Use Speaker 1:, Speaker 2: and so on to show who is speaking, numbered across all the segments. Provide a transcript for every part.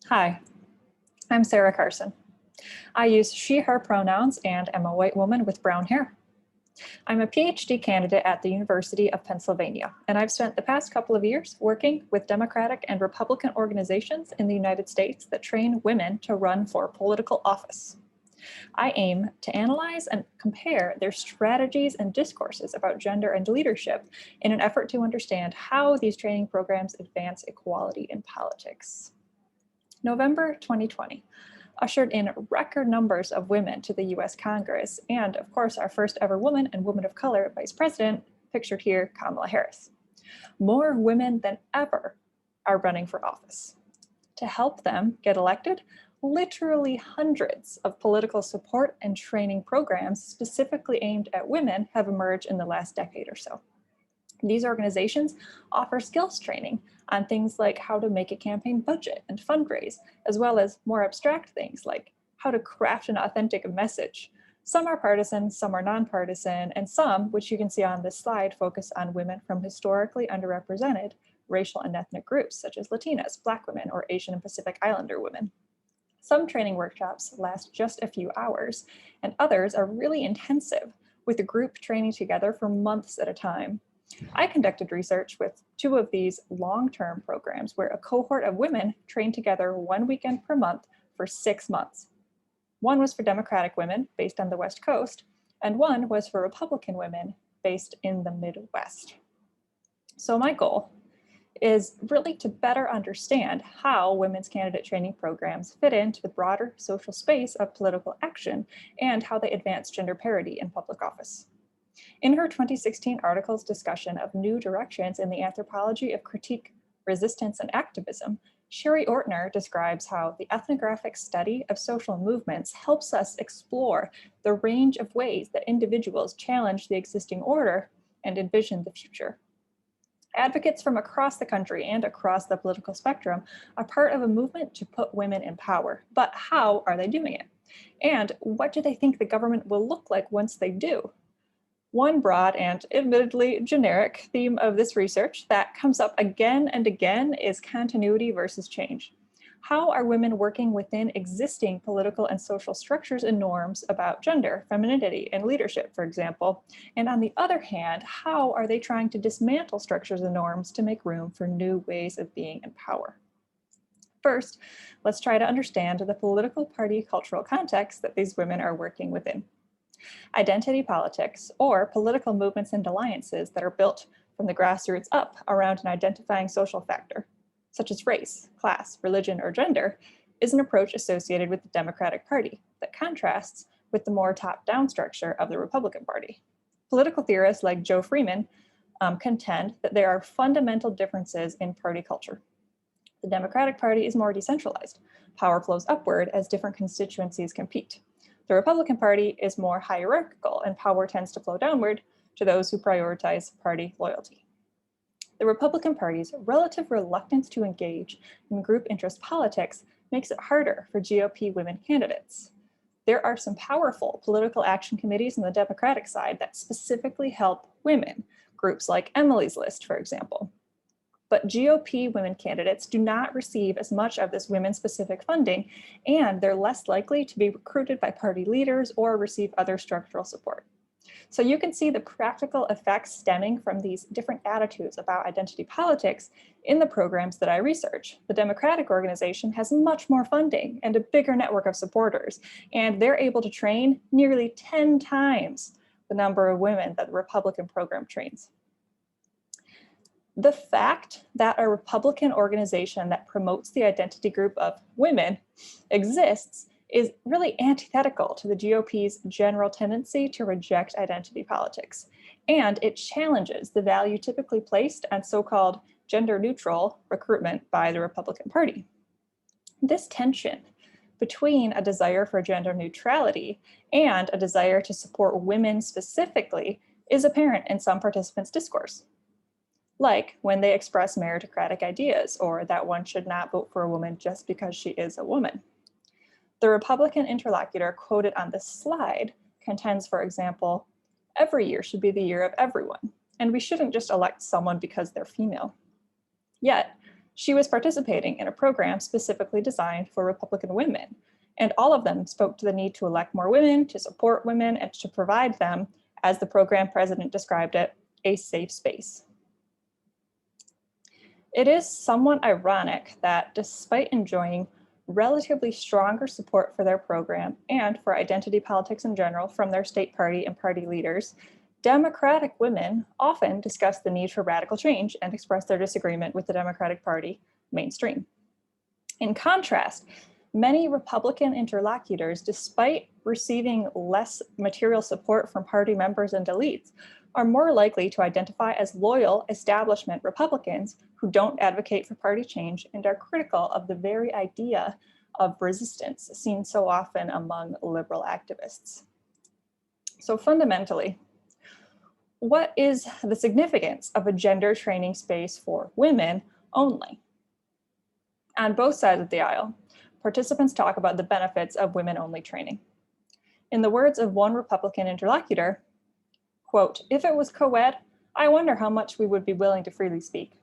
Speaker 1: Hi, I'm Sarah Carson. I use she, her pronouns and am a white woman with brown hair. I'm a PhD candidate at the University of Pennsylvania, and I've spent the past couple of years working with Democratic and Republican organizations in the United States that train women to run for political office. I aim to analyze and compare their strategies and discourses about gender and leadership in an effort to understand how these training programs advance equality in politics. November 2020 ushered in record numbers of women to the US Congress, and of course, our first ever woman and woman of color vice president, pictured here, Kamala Harris. More women than ever are running for office. To help them get elected, literally hundreds of political support and training programs specifically aimed at women have emerged in the last decade or so. These organizations offer skills training on things like how to make a campaign budget and fundraise, as well as more abstract things like how to craft an authentic message. Some are partisan, some are nonpartisan, and some, which you can see on this slide, focus on women from historically underrepresented racial and ethnic groups, such as Latinas, Black women, or Asian and Pacific Islander women. Some training workshops last just a few hours, and others are really intensive, with a group training together for months at a time. I conducted research with two of these long-term programs where a cohort of women trained together one weekend per month for 6 months. One was for Democratic women based on the West Coast, and one was for Republican women based in the Midwest. So my goal is really to better understand how women's candidate training programs fit into the broader social space of political action and how they advance gender parity in public office. In her 2016 article's discussion of new directions in the anthropology of critique, resistance, and activism, Sherry Ortner describes how the ethnographic study of social movements helps us explore the range of ways that individuals challenge the existing order and envision the future. Advocates from across the country and across the political spectrum are part of a movement to put women in power. But how are they doing it? And what do they think the government will look like once they do? One broad and admittedly generic theme of this research that comes up again and again is continuity versus change. How are women working within existing political and social structures and norms about gender, femininity, and leadership, for example? And on the other hand, how are they trying to dismantle structures and norms to make room for new ways of being in power? First, let's try to understand the political party cultural context that these women are working within. Identity politics, or political movements and alliances that are built from the grassroots up around an identifying social factor, such as race, class, religion, or gender, is an approach associated with the Democratic Party that contrasts with the more top-down structure of the Republican Party. Political theorists like Joe Freeman contend that there are fundamental differences in party culture. The Democratic Party is more decentralized. Power flows upward as different constituencies compete. The Republican Party is more hierarchical, and power tends to flow downward to those who prioritize party loyalty. The Republican Party's relative reluctance to engage in group interest politics makes it harder for GOP women candidates. There are some powerful political action committees on the Democratic side that specifically help women, groups like Emily's List, for example. But GOP women candidates do not receive as much of this women-specific funding, and they're less likely to be recruited by party leaders or receive other structural support. So you can see the practical effects stemming from these different attitudes about identity politics in the programs that I research. The Democratic organization has much more funding and a bigger network of supporters, and they're able to train nearly 10 times the number of women that the Republican program trains. The fact that a Republican organization that promotes the identity group of women exists is really antithetical to the GOP's general tendency to reject identity politics, and it challenges the value typically placed on so-called gender-neutral recruitment by the Republican Party. This tension between a desire for gender neutrality and a desire to support women specifically is apparent in some participants' discourse, like when they express meritocratic ideas or that one should not vote for a woman just because she is a woman. The Republican interlocutor quoted on this slide contends, for example, every year should be the year of everyone, and we shouldn't just elect someone because they're female. Yet, She was participating in a program specifically designed for Republican women, and all of them spoke to the need to elect more women, to support women, and to provide them, as the program president described it, a safe space. It is somewhat ironic that despite enjoying relatively stronger support for their program and for identity politics in general from their state party and party leaders, Democratic women often discuss the need for radical change and express their disagreement with the Democratic Party mainstream. In contrast, many Republican interlocutors, despite receiving less material support from party members and elites, are more likely to identify as loyal establishment Republicans who don't advocate for party change and are critical of the very idea of resistance seen so often among liberal activists. So fundamentally, what is the significance of a gender training space for women only? On both sides of the aisle, participants talk about the benefits of women-only training. In the words of one Republican interlocutor, quote, "If it was co-ed, I wonder how much we would be willing to freely speak.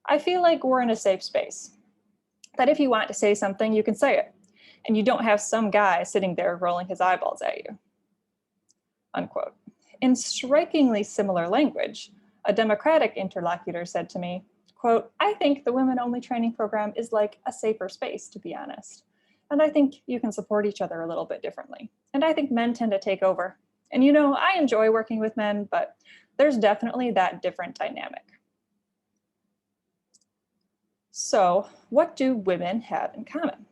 Speaker 1: I feel like we're in a safe space, that if you want to say something, you can say it, and you don't have some guy sitting there rolling his eyeballs at you," unquote. In strikingly similar language, a Democratic interlocutor said to me, quote, "I think the women-only training program is like a safer space, to be honest. And I think you can support each other a little bit differently. And I think men tend to take over. And you know, I enjoy working with men, but there's definitely that different dynamic." So what do women have in common?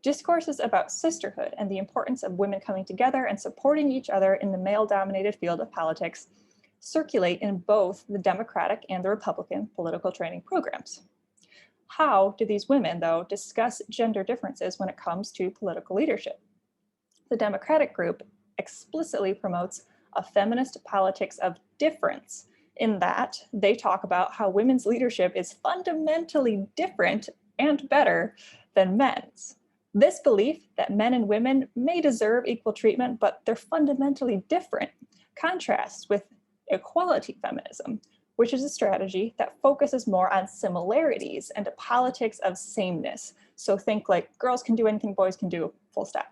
Speaker 1: Discourses about sisterhood and the importance of women coming together and supporting each other in the male-dominated field of politics circulate in both the Democratic and the Republican political training programs. How do these women, though, discuss gender differences when it comes to political leadership? The Democratic group explicitly promotes a feminist politics of difference in that they talk about how women's leadership is fundamentally different and better than men's. This belief that men and women may deserve equal treatment, but they're fundamentally different, contrasts with equality feminism, which is a strategy that focuses more on similarities and a politics of sameness. So think like girls can do anything boys can do, full stop.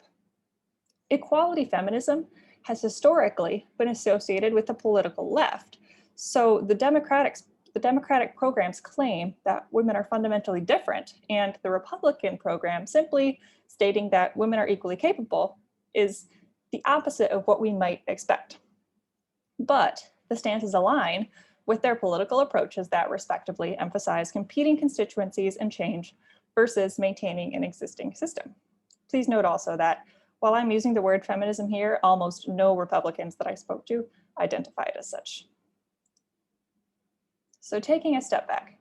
Speaker 1: Equality feminism has historically been associated with the political left. So the Democratic programs claim that women are fundamentally different, and the Republican program simply stating that women are equally capable is the opposite of what we might expect. But the stances align with their political approaches that respectively emphasize competing constituencies and change versus maintaining an existing system. Please note also that while I'm using the word feminism here, almost no Republicans that I spoke to identified as such. So taking a step back,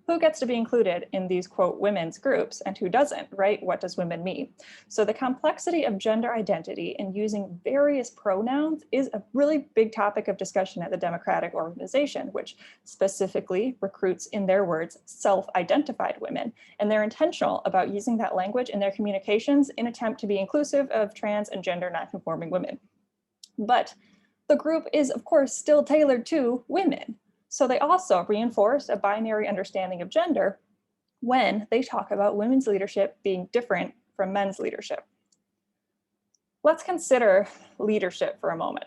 Speaker 1: who gets to be included in these, quote, women's groups and who doesn't, right? What does women mean? So the complexity of gender identity and using various pronouns is a really big topic of discussion at the Democratic organization, which specifically recruits, in their words, self-identified women. And they're intentional about using that language in their communications in attempt to be inclusive of trans and gender nonconforming women. But the group is, of course, still tailored to women. So they also reinforce a binary understanding of gender when they talk about women's leadership being different from men's leadership. Let's consider leadership for a moment.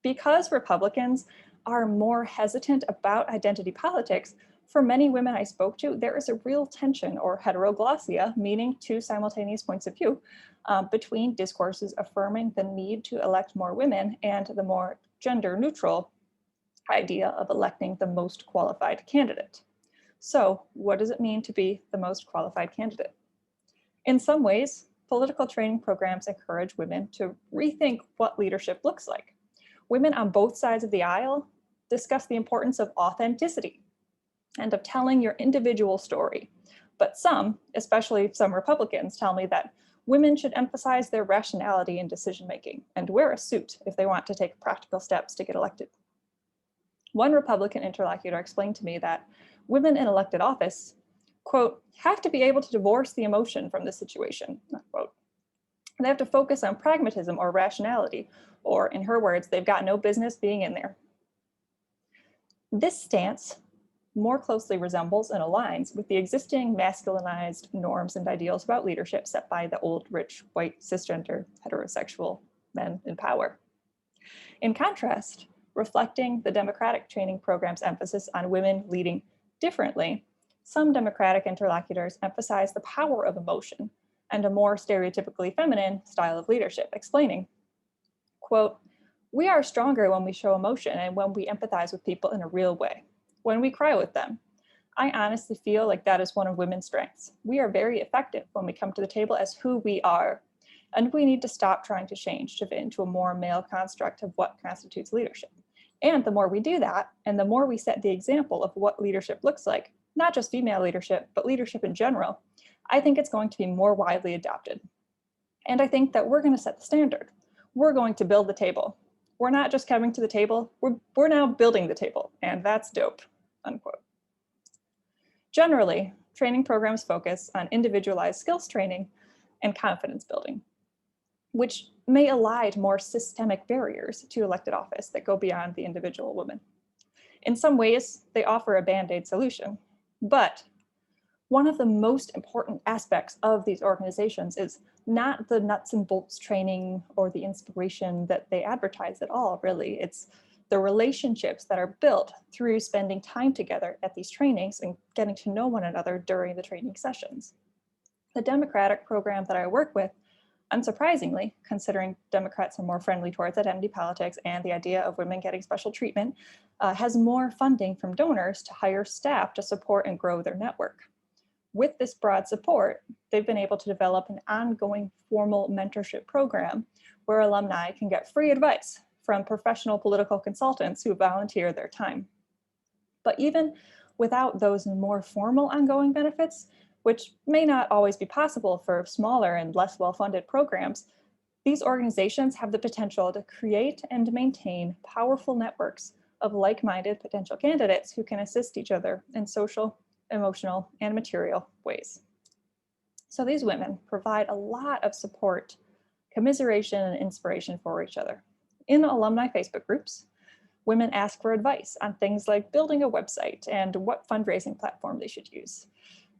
Speaker 1: Because Republicans are more hesitant about identity politics, for many women I spoke to, there is a real tension or heteroglossia, meaning two simultaneous points of view, between discourses affirming the need to elect more women and the more gender neutral idea of electing the most qualified candidate. So what does it mean to be the most qualified candidate? In some ways, political training programs encourage women to rethink what leadership looks like. Women on both sides of the aisle discuss the importance of authenticity and of telling your individual story. But some, especially some Republicans, tell me that women should emphasize their rationality in decision-making and wear a suit if they want to take practical steps to get elected. One Republican interlocutor explained to me that women in elected office, quote, have to be able to divorce the emotion from the situation, unquote. They have to focus on pragmatism or rationality, or in her words, they've got no business being in there. This stance more closely resembles and aligns with the existing masculinized norms and ideals about leadership set by the old, rich, white, cisgender, heterosexual men in power. In contrast, reflecting the Democratic training program's emphasis on women leading differently, some Democratic interlocutors emphasize the power of emotion and a more stereotypically feminine style of leadership, explaining, quote, "We are stronger when we show emotion and when we empathize with people in a real way, when we cry with them. I honestly feel like that is one of women's strengths. We are very effective when we come to the table as who we are, and we need to stop trying to change to fit into a more male construct of what constitutes leadership. And the more we do that, and the more we set the example of what leadership looks like, not just female leadership, but leadership in general, I think it's going to be more widely adopted. And I think that we're going to set the standard. We're going to build the table. We're not just coming to the table, we're now building the table, and that's dope," unquote. Generally, training programs focus on individualized skills training and confidence building, which may elide more systemic barriers to elected office that go beyond the individual woman. In some ways, they offer a Band-Aid solution, but one of the most important aspects of these organizations is not the nuts and bolts training or the inspiration that they advertise at all, really. It's the relationships that are built through spending time together at these trainings and getting to know one another during the training sessions. The Democratic program that I work with, unsurprisingly, considering Democrats are more friendly towards identity politics and the idea of women getting special treatment, has more funding from donors to hire staff to support and grow their network. With this broad support, they've been able to develop an ongoing formal mentorship program where alumni can get free advice from professional political consultants who volunteer their time. But even without those more formal ongoing benefits, which may not always be possible for smaller and less well-funded programs, these organizations have the potential to create and maintain powerful networks of like-minded potential candidates who can assist each other in social, emotional, and material ways. So these women provide a lot of support, commiseration, and inspiration for each other. In alumni Facebook groups, women ask for advice on things like building a website and what fundraising platform they should use.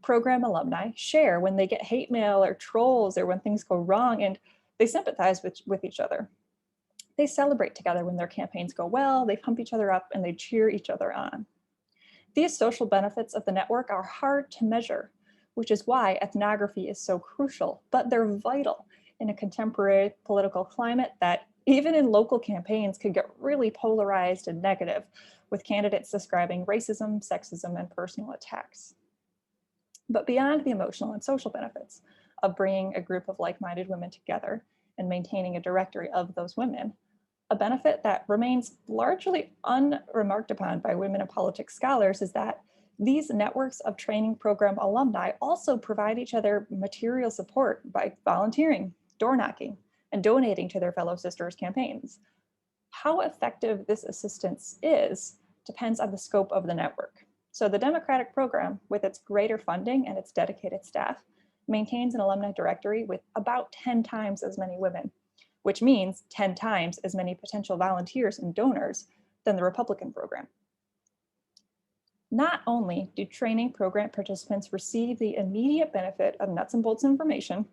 Speaker 1: Program alumni share when they get hate mail or trolls or when things go wrong, and they sympathize with each other. They celebrate together when their campaigns go well, they pump each other up, and they cheer each other on. These social benefits of the network are hard to measure, which is why ethnography is so crucial, but they're vital in a contemporary political climate that even in local campaigns could get really polarized and negative, with candidates describing racism, sexism, and personal attacks. But beyond the emotional and social benefits of bringing a group of like-minded women together and maintaining a directory of those women, a benefit that remains largely unremarked upon by women in politics scholars is that these networks of training program alumni also provide each other material support by volunteering, door knocking, and donating to their fellow sisters' campaigns. How effective this assistance is depends on the scope of the network. So the Democratic program, with its greater funding and its dedicated staff, maintains an alumni directory with about 10 times as many women, which means 10 times as many potential volunteers and donors than the Republican program. Not only do training program participants receive the immediate benefit of nuts and bolts information,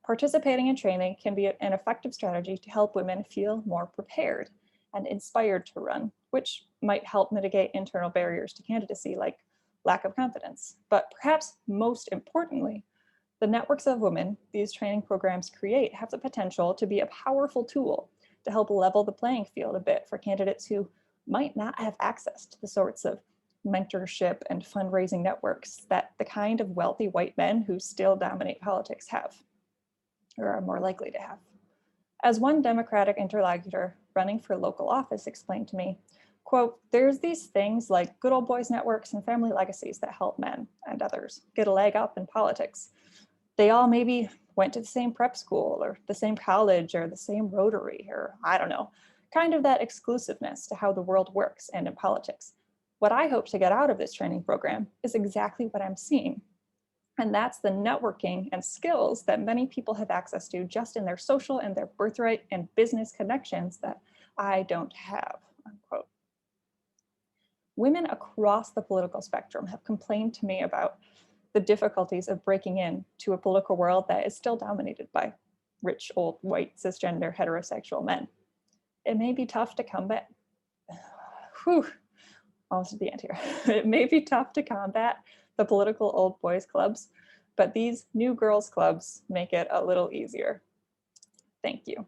Speaker 1: participating in training can be an effective strategy to help women feel more prepared and inspired to run, which might help mitigate internal barriers to candidacy like lack of confidence. But perhaps most importantly, the networks of women these training programs create have the potential to be a powerful tool to help level the playing field a bit for candidates who might not have access to the sorts of mentorship and fundraising networks that the kind of wealthy white men who still dominate politics have, or are more likely to have. As one Democratic interlocutor running for local office explained to me, quote, "There's these things like good old boys networks and family legacies that help men and others get a leg up in politics. They all maybe went to the same prep school or the same college or the same Rotary, or I don't know, kind of that exclusiveness to how the world works and in politics. What I hope to get out of this training program is exactly what I'm seeing. And that's the networking and skills that many people have access to just in their social and their birthright and business connections that I don't have," unquote. Women across the political spectrum have complained to me about the difficulties of breaking into a political world that is still dominated by rich, old, white, cisgender, heterosexual men. It may be tough to combat, whew, almost at the end here. It may be tough to combat the political old boys clubs, but these new girls clubs make it a little easier. Thank you.